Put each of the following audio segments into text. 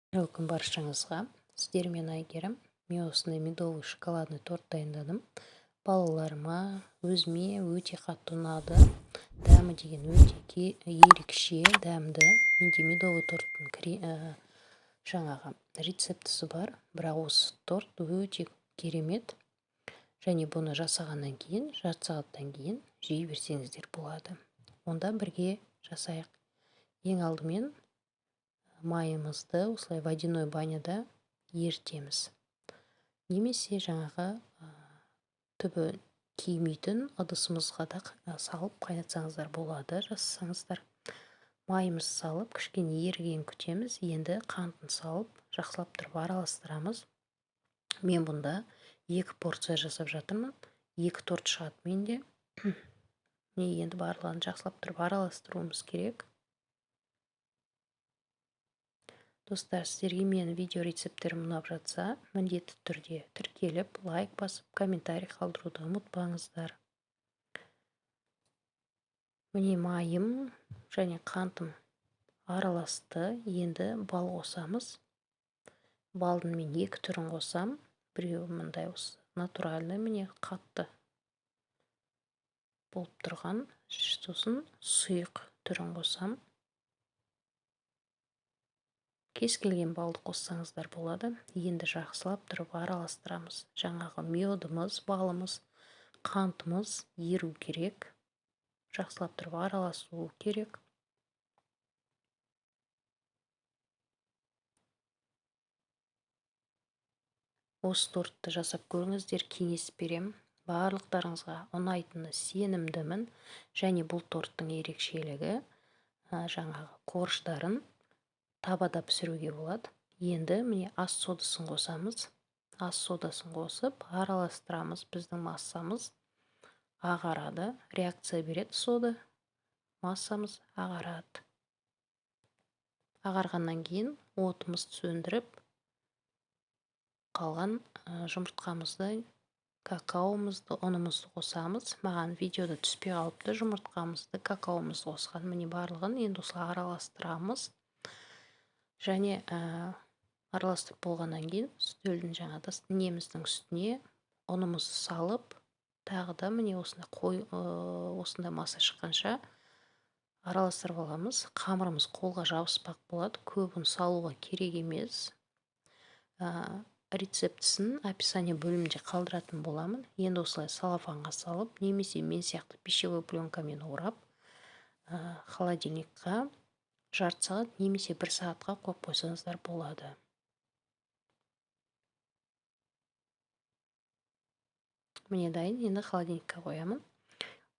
Welcome баршаңызға. Сіздермен Айгерім. Мен осындай медовый шоколадный торт дайындадым. Балаларыма, өзіме өте қатты ұнады. Дәмі деген өте ерекше, дәмді. Менде медовый торттың жаңағы рецептісі бар. Бірақ осы торт өте керемет. Және бұны жасағаннан кейін, жарты сағаттан кейін жей берсеңіздер болады. Онда бірге жасайық. Ең алдымен майымызды осылай водяной баняда ерітеміз. Немесе жаңағы түбі кимейтін ыдысымызға да салып қайнатсаңыздар болады, жасасаңыздар. Майымызды салып, кішкене еріген күтеміз. Енді қантын салып, жақсылап тұрып араластырамыз. Мен бұнда 2 порция жасап жатырмын. 2 торт шығады менде. Енді барлығын жақсылап тұрып араластыруымыз керек. Достар, сіздерге менің видео рецептерім ұнап жатса, міндетті түрде тіркеліп, лайк басып, комментарий қалдыруды ұмытпаңыздар. Міне майым және қантым араласты. Енді бал қосамыз. Балдың мен 2 түрін қосам. Біреуі мындай осы натуральный, міне қатты болып тұрған, сосын сұйық түрін қосам. Кез келген балды қоссаңыздар болады. Енді жақсылап тұрып араластырамыз. Жаңағы медымыз, балымыз, қантымыз еру керек. Жақсылап тұрып араласу керек. Осы тортты жасап көріңіздер, кеңес берем. Барлықтарыңызға ұнайтыны сенімдімін. Және бұл торттың ерекшелігі жаңағы қорыштарын табада пісіруге болады. Енді міне ас содасын қосамыз. Ас содасын қосып араластырамыз. Біздің массамыз ағарады. Реакция береді сода. Массамыз ағарады. Ағарғаннан кейін отымызды сөндіріп, қалған жұмыртқамызды, какаомызды, ұнымызды қосамыз. Маған видеода түспей қалыпты, жұмыртқамызды, какаомызды қосқан. Міне барлығын енді осылай араластырамыз. Және араластырып болғаннан кейін үстелдің жаңағы неміздің үстіне ұнымызды салып, тағы да міне осындай масса шыққанша араластырып аламыз. Қамырымыз қолға жабыспақ болады. Көп ұн салуға керек емес. Рецептісін описание бөлімінде қалдыратын боламын. Енді осылай салафанға салып, немесе мен сияқты пищевой пленкамен орап, холодильникқа жарты сағат немесе 1 сағатқа қойып қойсаңыздар болады. Міне дайын, енді холодильникқа қоямын.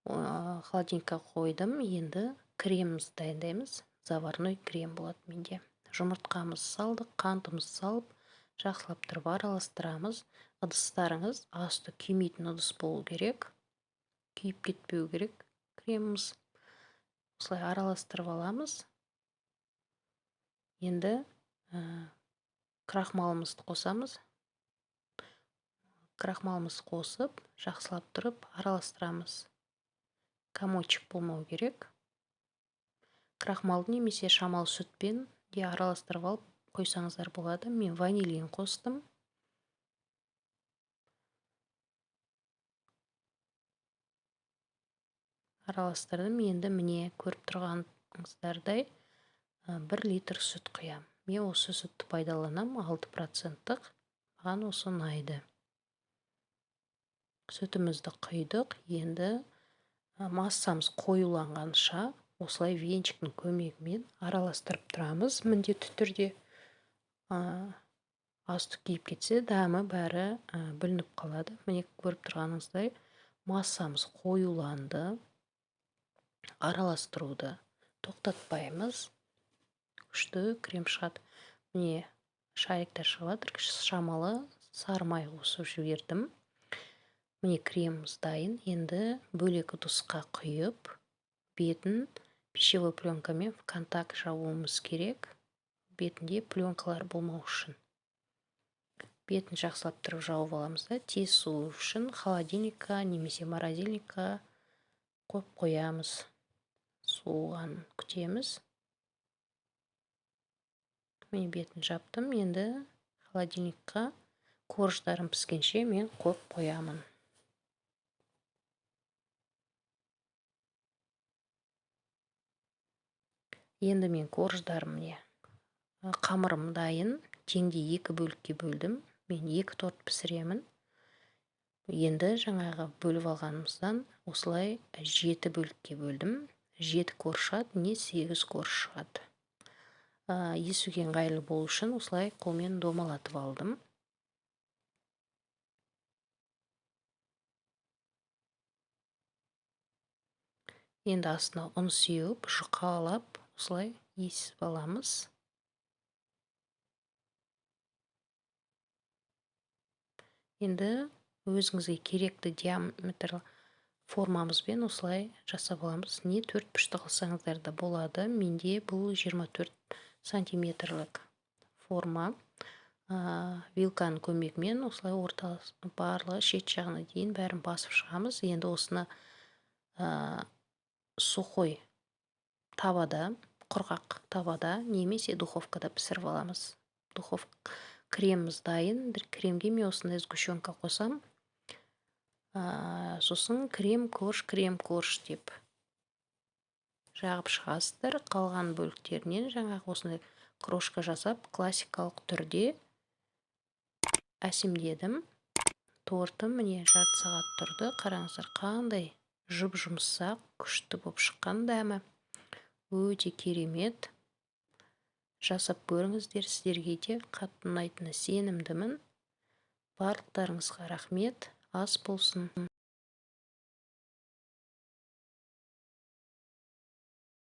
Холодильникқа қойдым. Енді кремімізді дайындаймыз. Заварной крем болады менде. Жұмыртқамызды салдық, қантымызды салып, жақсылап тұрып араластырамыз. Ыдыстарыңыз асты күймейтін ыдыс болу керек. Күйіп кетпеу керек креміміз. Осылай араластырып аламыз. Енді крахмалымызды қосамыз. Крахмалымызды қосып, жақсылап тұрып араластырамыз. Комочек болмау керек. Крахмалды немесе шамал сүтпен де араластырып алып қойсаңыздар болады. Мен ванилин қостым. Араластырдым. Енді міне көріп тұрғаныңыздардай 1 литр сүт құям. Мен осы сүтті пайдаланам, 6%. Маған осы ұнайды. Сүтімізді құйдық. Енді массамыз қоюланғанша осылай венчиктің көмегімен араластырып тұрамыз. Міндетті түрде асты күйіп кетсе, дәмі бәрі білініп қалады. Міне көріп тұрғаныңыздай массамыз қоюланды. Араластыруды тоқтатпаймыз. Күшті крем шығады. Міне шариктер шығып жатыр. Шамалы сары май қосып жібердім. Міне креміміз дайын. Енді бөлек ыдысқа құйып, бетін пищевой пленкамен в контакт жабуымыз керек. Бетінде пленкалар болмау үшін. Бетін жақсылап тұрып жауып аламыз да, тез суы үшін холодильникқа немесе морозильникқа қойып қоямыз. Суыған күтеміз. міне бетін жаптым. Енді холодильникқа корждарым піскенше мен қойып қоямын. Енді мен корждарым міне қамырым дайын. Теңде 2 бөлікке бөлдім. Мен 2 торт пісіремін. Енді жаңағы бөліп алғанымыздан осылай 7 бөлікке бөлдім. 7 корж шығады, не 8 корж шығады. Есуге ыңғайлы болу үшін осылай қолмен домалатып алдым. Енді астына ұн сеуіп, жұқалап, осылай есіп аламыз. Енді өзіңізге керекті диаметр формамызбен осылай жасап аламыз. Не 4 бұрышты қылсаңыздар да болады. Менде бұл 24 сантиметрлік форма. Вилканың көмегімен осылай барлығы шет жағына дейін бәрін басып шығамыз. Енді осыны сухой табада, құрғақ табада немесе духовкада пісіріп аламыз. Креміміз дайын. Кремге мен осындай сгущенка қосам. Сосын крем корж деп жағып шығасыздар. Қалған бөліктерінен жаңағы осындай крошка жасап, классикалық түрде әсемдедім. Тортым міне жарты сағат тұрды. Қараңыздар, қандай жұп-жұмсақ, күшті болып шыққан дәмі. Өте керемет. Жасап көріңіздер, сіздерге де қатты ұнайтынына сенімдімін. Барлықтарыңызға рахмет. Ас болсын.